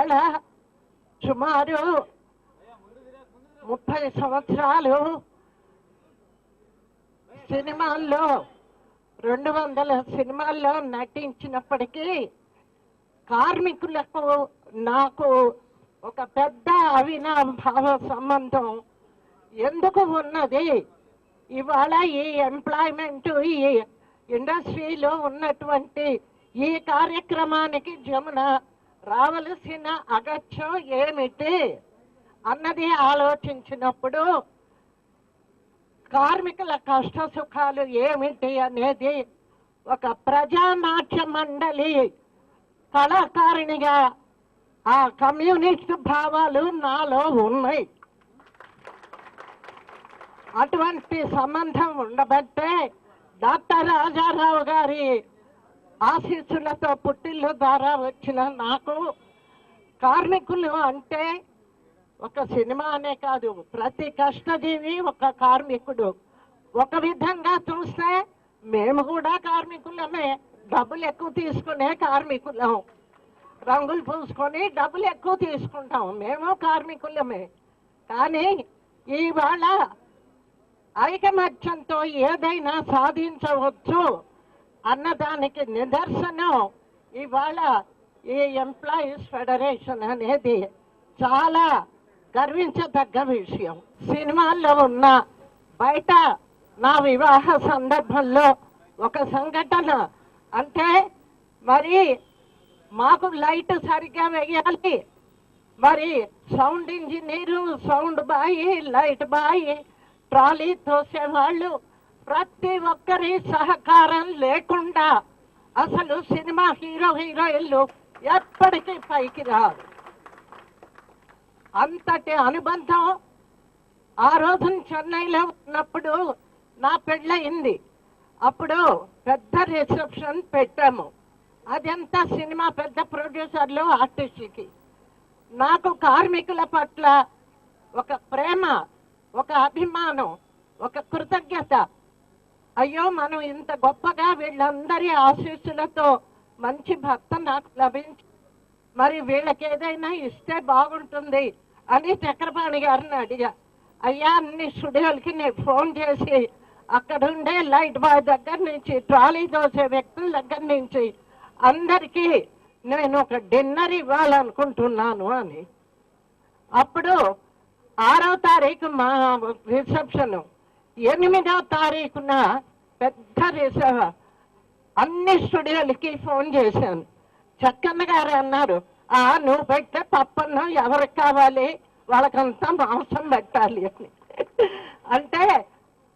ఇవాళ సుమారు 30 సంవత్సరాలు సినిమాల్లో 200 సినిమాల్లో నటించినప్పటికీ కార్మికులకు నాకు ఒక పెద్ద అవినాభావ సంబంధం ఎందుకు ఉన్నది. ఇవాళ ఈ ఎంప్లాయ్మెంట్ ఈ ఇండస్ట్రీలో ఉన్నటువంటి ఈ కార్యక్రమానికి జమున రావలసిన అగత్యం ఏమిటి అన్నది ఆలోచించినప్పుడు కార్మికుల కష్ట సుఖాలు ఏమిటి అనేది ఒక ప్రజానాట్య మండలి కళాకారిణిగా ఆ కమ్యూనిస్ట్ భావాలు నాలో ఉన్నాయి. అటువంటి సంబంధం ఉండబట్టే డాక్టర్ రాజారావు గారి ఆశీస్సులతో పుట్టిల్లు ద్వారా వచ్చిన నాకు కార్మికులు అంటే ఒక సినిమా అనే కాదు, ప్రతి కష్టజీవి ఒక కార్మికుడు. ఒక విధంగా చూస్తే మేము కూడా కార్మికులమే, డబ్బులు ఎక్కువ తీసుకునే కార్మికులం, రంగులు పూసుకొని డబ్బులు ఎక్కువ తీసుకుంటాం, మేము కార్మికులమే. కానీ ఇవాళ ఐకమత్యంతో ఏదైనా సాధించవచ్చు అన్నదానికి నిదర్శనం ఇవాళ ఈ ఎంప్లాయీస్ ఫెడరేషన్ అనేది చాలా గర్వించదగ్గ విషయం. సినిమాల్లో ఉన్న బయట నా వివాహ సందర్భంలో ఒక సంఘటన అంటే మరి మాకు లైట్ సరిగ్గా వేయాలి, మరి sound engineer, sound boy, light boy, trolley తోసేవాళ్ళు ప్రతి ఒక్కరి సహకారం లేకుండా అసలు సినిమా హీరోయిన్లు ఎప్పటికీ పైకి రారు. అంతటి అనుబంధం ఆ రోజు చెన్నైలో ఉన్నప్పుడు నా పెళ్ళయింది. అప్పుడు పెద్ద రిసెప్షన్ పెట్టాము. అదంతా సినిమా పెద్ద ప్రొడ్యూసర్లు, ఆర్టిస్టులకి. నాకు కార్మికుల పట్ల ఒక ప్రేమ, ఒక అభిమానం, ఒక కృతజ్ఞత. అయ్యో మనం ఇంత గొప్పగా వీళ్ళందరి ఆశీస్సులతో మంచి భర్త నాకు లభించి మరి వీళ్ళకి ఏదైనా ఇస్తే బాగుంటుంది అని చక్రపాణి గారిని అడిగా. అయ్యా అన్ని స్టూడియోలకి నేను ఫోన్ చేసి అక్కడుండే లైట్ బాయ్ దగ్గర నుంచి ట్రాలీ దోసే వ్యక్తుల దగ్గర నుంచి అందరికీ నేను ఒక డిన్నర్ ఇవ్వాలనుకుంటున్నాను అని. అప్పుడు 6వ తారీఖు మా రిసెప్షన్, 8వ తారీఖున పెద్ద అన్ని స్టూడియోలకి ఫోన్ చేశాను. చక్కన్న గారు అన్నారు, నువ్వు పెట్టే పప్పన్నం ఎవరికి కావాలి, వాళ్ళకంతా మాంసం పెట్టాలి అని. అంటే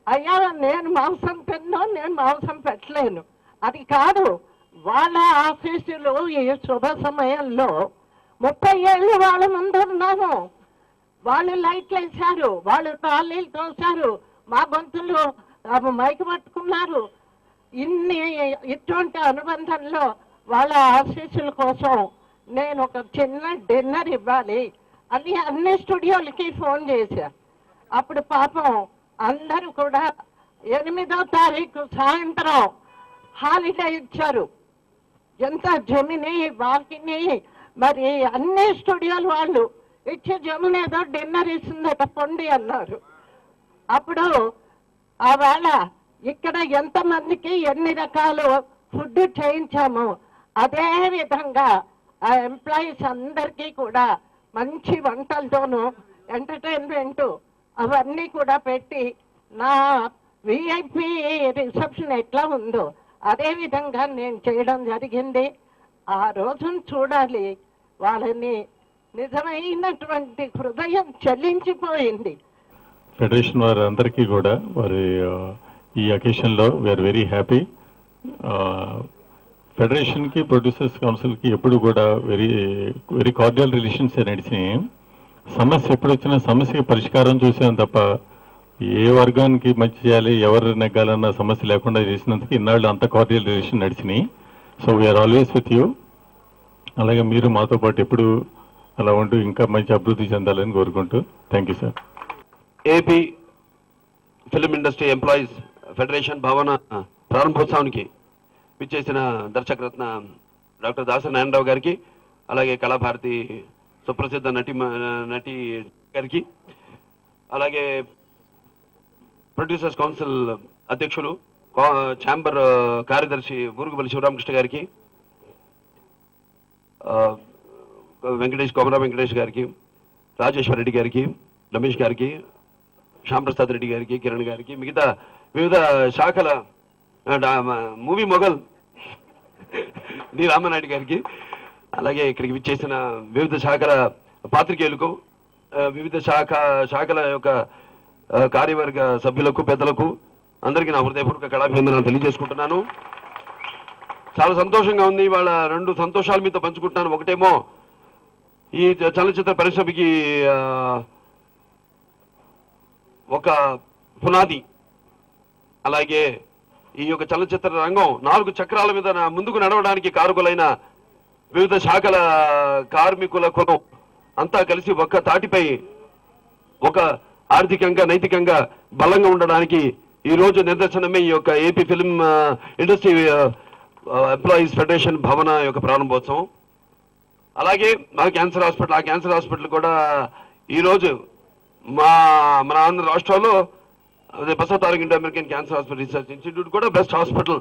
అయ్యా నేను మాంసం తిన్నా, నేను మాంసం పెట్టలేను. అది కాదు, వాళ్ళ ఆఫీసులు ఈ శుభ సమయంలో 30 ఏళ్ళు వాళ్ళ ముందు ఉన్నాము. వాళ్ళు లైట్లు వేశారు, వాళ్ళు ట్రాలీలు తోశారు, మా గొంతులు మైకు పట్టుకున్నారు. ఇటువంటి అనుబంధంలో వాళ్ళ ఆశీస్సుల కోసం నేను ఒక చిన్న డిన్నర్ ఇవ్వాలి అని అన్ని స్టూడియోలకి ఫోన్ చేశా. అప్పుడు పాపం అందరూ కూడా 8వ తారీఖు సాయంత్రం హాలిడే ఇచ్చారు. ఎంత జమిని, వాకిని, మరి అన్ని స్టూడియోలు వాళ్ళు ఇచ్చి జమున ఏదో డిన్నర్ ఇస్తుందట పొండి అన్నారు. అప్పుడు ఆవేళ ఇక్కడ ఎంతమందికి ఎన్ని రకాలు ఫుడ్ చేయించాము, అదే విధంగా ఆ ఎంప్లాయీస్ అందరికీ కూడా మంచి వంటలతోనూ ఎంటర్టైన్మెంట్ అవన్నీ కూడా పెట్టి నా విఐపి రిసెప్షన్ ఎట్లా ఉందో అదే విధంగా నేను చేయడం జరిగింది. ఆ రోజును చూడాలి, వాళ్ళని నిజమైనటువంటి హృదయం చెల్లించిపోయింది. ఫెడరేషన్ వారి అందరికీ కూడా వారి ఈ అకేషన్లో వీఆర్ వెరీ హ్యాపీ. ఫెడరేషన్కి ప్రొడ్యూసర్స్ కౌన్సిల్కి ఎప్పుడు కూడా వెరీ వెరీ కార్డియల్ రిలేషన్స్ నడిచినాయి. సమస్య ఎప్పుడు వచ్చినా సమస్యకి పరిష్కారం చూసాం తప్ప ఏ వర్గానికి మంచి చేయాలి, ఎవరు నెగ్గాలన్న సమస్య లేకుండా చేసినందుకు ఇన్నాళ్ళు అంత కార్డియల్ రిలేషన్ నడిచినాయి. So we are always with you. అలాగే మీరు మాతో పాటు ఎప్పుడు అలా ఉంటూ ఇంకా మంచి అభివృద్ధి చెందాలని కోరుకుంటూ thank you sir. AP film industry employees federation భవన ప్రారంభోత్సవానికి విచ్చేసిన దర్శకరత్న డాక్టర్ దాసరి నారాయణరావు గారికి, అలాగే కళాభారతి సుప్రసిద్ధ నటి గారికి, అలాగే ప్రొడ్యూసర్స్ కౌన్సిల్ అధ్యక్షులు, ఛాంబర్ కార్యదర్శి బూరుగుపల్లి శివరామకృష్ణ గారికి, కోమరా వెంకటేష్ గారికి, రాజేశ్వర రెడ్డి గారికి, రమేష్ గారికి, శ్యాంప్రసాద్ రెడ్డి గారికి, కిరణ్ గారికి, మిగతా వివిధ శాఖల మూవీ మొగల్ డి రామనాయుడు గారికి, అలాగే ఇక్కడికి విచ్చేసిన వివిధ శాఖల పాత్రికేయులకు, వివిధ శాఖల యొక్క కార్యవర్గ సభ్యులకు, పెద్దలకు అందరికీ నా హృదయపూర్వక కళాభివందనాలు తెలియజేసుకుంటున్నాను. చాలా సంతోషంగా ఉంది. ఇవాళ 2 సంతోషాలు మీతో పంచుకుంటున్నాను. ఒకటేమో ఈ చలనచిత్ర పరిశ్రమకి ఒక పునాది, అలాగే ఈ యొక్క చలనచిత్ర రంగం 4 చక్రాల మీద ముందుకు నడవడానికి కారకులైన వివిధ శాఖల కార్మికుల కులం అంతా కలిసి ఒక్క తాటిపై ఒక ఆర్థికంగా నైతికంగా బలంగా ఉండడానికి ఈ రోజు నిదర్శనమే ఈ యొక్క AP film industry employees federation భవన యొక్క ప్రారంభోత్సవం. అలాగే మా క్యాన్సర్ హాస్పిటల్, ఆ క్యాన్సర్ హాస్పిటల్ కూడా ఈరోజు మన ఆంధ్ర రాష్ట్రంలో అదే Basavataraka Indo American cancer hospital research institute కూడా బెస్ట్ హాస్పిటల్,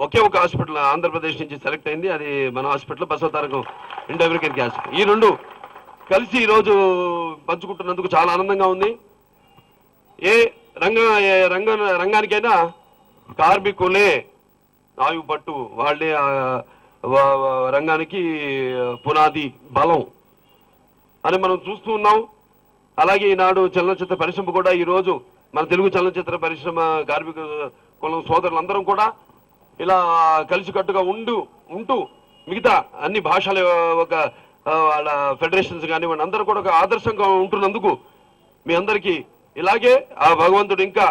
ఒకే ఒక హాస్పిటల్ ఆంధ్రప్రదేశ్ నుంచి సెలెక్ట్ అయింది. అది మన hospital Basavatarakam Indo American cancer. ఈ 2 కలిసి ఈరోజు పంచుకుంటున్నందుకు చాలా ఆనందంగా ఉంది. ఏ రంగానికైనా కార్మికులే ఆయువు పట్టు, వాళ్ళే రంగానికి పునాది, బలం అని మనం చూస్తూ ఉన్నాం. అలాగే ఈనాడు చలనచిత్ర పరిశ్రమ కూడా ఈరోజు మన తెలుగు చలనచిత్ర పరిశ్రమ కార్మిక కులం సోదరులందరం కూడా ఇలా కలిసికట్టుగా ఉంటూ మిగతా అన్ని భాషల ఒక వాళ్ళ ఫెడరేషన్స్ కానివ్వండి అందరూ కూడా ఒక ఆదర్శంగా ఉంటున్నందుకు మీ అందరికీ ఇలాగే ఆ భగవంతుడు ఇంకా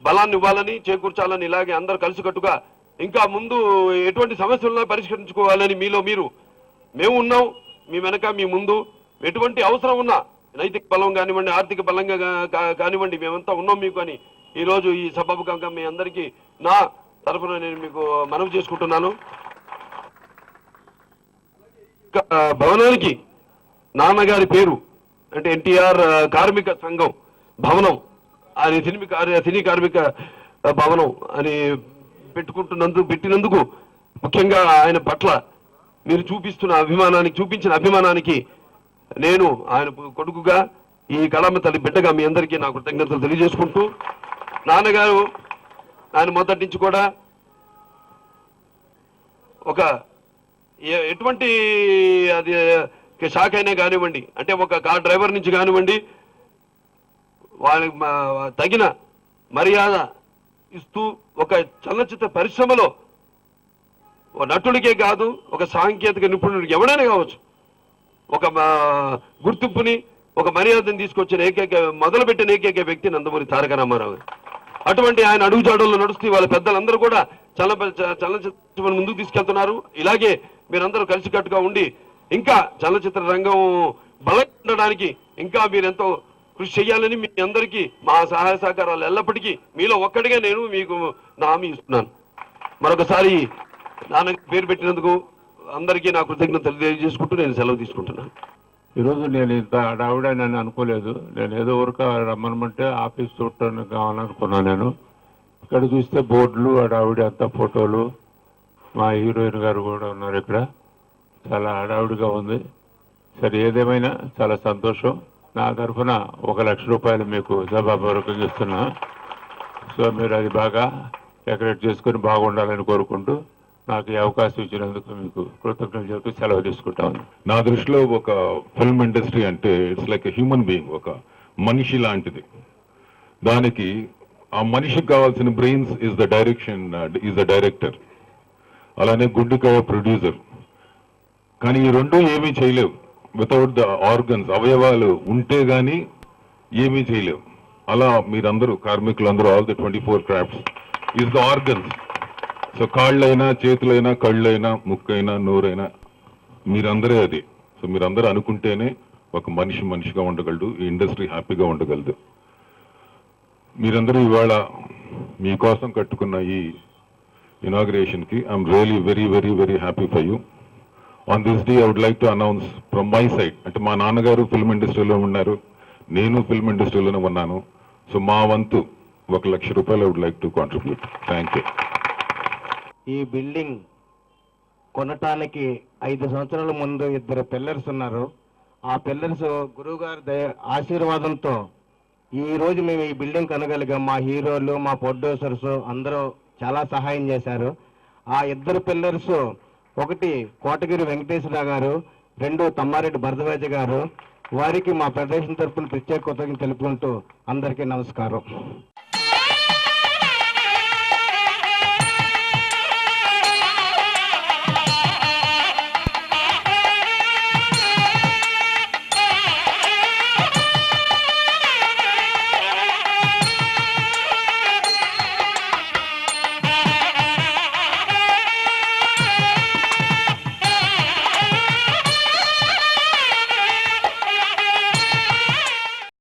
బలాన్ని ఇవ్వాలని, చేకూర్చాలని, ఇలాగే అందరూ కలిసికట్టుగా ఇంకా ముందు ఎటువంటి సమస్యలను పరిష్కరించుకోవాలని మీలో మీరు మేము ఉన్నాం, మీ వెనక మీ ముందు ఎటువంటి అవసరం ఉన్నా నైతిక బలం కానివ్వండి, ఆర్థిక బలంగా కానివ్వండి, మేమంతా ఉన్నాం మీకు అని ఈరోజు ఈ సభాముఖంగా మీ అందరికీ నా తరఫున నేను మీకు మనవి చేసుకుంటున్నాను. భవనానికి నాన్నగారి పేరు అంటే ఎన్టీఆర్ కార్మిక సంఘం భవనం అని సినీ కార్మిక భవనం అని పెట్టినందుకు ముఖ్యంగా ఆయన పట్ల మీరు చూపించిన అభిమానానికి నేను ఆయన కొడుకుగా, ఈ కళామ తల్లి బిడ్డగా మీ అందరికీ నా కృతజ్ఞతలు తెలియజేసుకుంటూ, నాన్నగారు ఆయన మొదటి నుంచి కూడా ఒక ఎటువంటి అది శాఖ అయినా కానివ్వండి, అంటే ఒక కార్ డ్రైవర్ నుంచి కానివ్వండి, వాళ్ళకి తగిన మర్యాద ఇస్తూ ఒక చలనచిత్ర పరిశ్రమలో నటుడికే కాదు, ఒక సాంకేతిక నిపుణుడికి ఎవడైనా కావచ్చు, ఒక గుర్తింపుని, ఒక మర్యాదను తీసుకొచ్చిన మొదలుపెట్టిన ఏకైక వ్యక్తి నందమూరి తారక రామారావు. అటువంటి ఆయన అడుగుజాడల్లో నడుస్తూ వాళ్ళ పెద్దలందరూ కూడా చలనచిత్రం ముందుకు తీసుకెళ్తున్నారు. ఇలాగే మీరందరూ కలిసికట్టుగా ఉండి ఇంకా చలనచిత్ర రంగం బలంగా ఉండడానికి ఇంకా మీరెంతో కృషి చేయాలని మీ అందరికీ మా సహాయ సహకారాలు ఎల్లప్పటికీ మీలో ఒక్కడిగా నేను మీకు నా హామీ ఇస్తున్నాను. మరొకసారి నాన్న పేరు పెట్టినందుకు అందరికీ నా కృతజ్ఞతలు తెలియజేసుకుంటూ నేను సెలవు తీసుకుంటున్నాను. ఈరోజు నేను ఇంత ఆవిడ నన్ను అనుకోలేదు. నేను ఏదో ఊరిక రమ్మనమంటే ఆఫీస్ చూడటానికి కావాలనుకున్నాను. నేను ఇక్కడ చూస్తే బోర్డులు, ఆవిడ అంతా ఫోటోలు, మా హీరోయిన్ గారు కూడా ఉన్నారు ఇక్కడ. చాలా హడావుడిగా ఉంది. సరే, ఏదేమైనా చాలా సంతోషం. నా తరఫున 1 లక్ష రూపాయలు మీకు సభాపూర్వకంగా ఇస్తున్నా. సో మీరు అది బాగా డెకరేట్ చేసుకుని బాగుండాలని కోరుకుంటూ నాకు ఈ అవకాశం ఇచ్చినందుకు మీకు కృతజ్ఞతలు చెబుతూ సెలవు తీసుకుంటాను. నా దృష్టిలో ఒక ఫిల్మ్ ఇండస్ట్రీ అంటే it's like a human being, ఒక మనిషి లాంటిది. దానికి ఆ మనిషికి కావాల్సిన brains is the direction, is the director, అలానే గుడ్డికాయ ప్రొడ్యూసర్. కానీ ఈ రెండు ఏమీ చేయలేవు వితౌట్ ద ఆర్గన్స్. అవయవాలు ఉంటే గానీ ఏమీ చేయలేవు. అలా మీరందరూ కార్మికులందరూ all the 24 crafts is the organs. So కాళ్ళైనా, చేతులైనా, కళ్ళైనా, ముక్కైనా, నోరైనా మీరందరే అది. సో మీరందరూ అనుకుంటేనే ఒక మనిషి మనిషిగా ఉండగలడు, ఈ ఇండస్ట్రీ హ్యాపీగా ఉండగలదు. మీరందరూ ఇవాళ మీకోసం కట్టుకున్న ఈ ఇనాగ్రేషన్కి I'm really very very very happy for you. On this day I would like to announce from my side, అంటే మా నాన్నగారు ఫిల్మ్ ఇండస్ట్రీలో ఉన్నారు, నేను ఫిల్మ్ ఇండస్ట్రీలోనే ఉన్నాను. సో మా వంతు 1,00,000 రూపాయలు I would like to contribute. Thank you. ఈ బిల్డింగ్ కొనటానికి 5 సంవత్సరాల ముందు 2 పిల్లర్స్ ఉన్నారు. ఆ పిల్లర్స్ గురువు గారి ఆశీర్వాదంతో ఈ రోజు మేము ఈ బిల్డింగ్ కొనగలిగాం. మా హీరోలు, మా ప్రొడ్యూసర్స్ అందరూ చాలా సహాయం చేశారు. ఆ 2 పిల్లర్స్, ఒకటి కోటగిరి వెంకటేశ్వర గారు, 2 తమ్మారెడ్డి భరద్వాజ గారు. వారికి మా ఫెడరేషన్ తరఫున ప్రత్యేక కృతజ్ఞతలు తెలుపుకుంటూ అందరికీ నమస్కారం.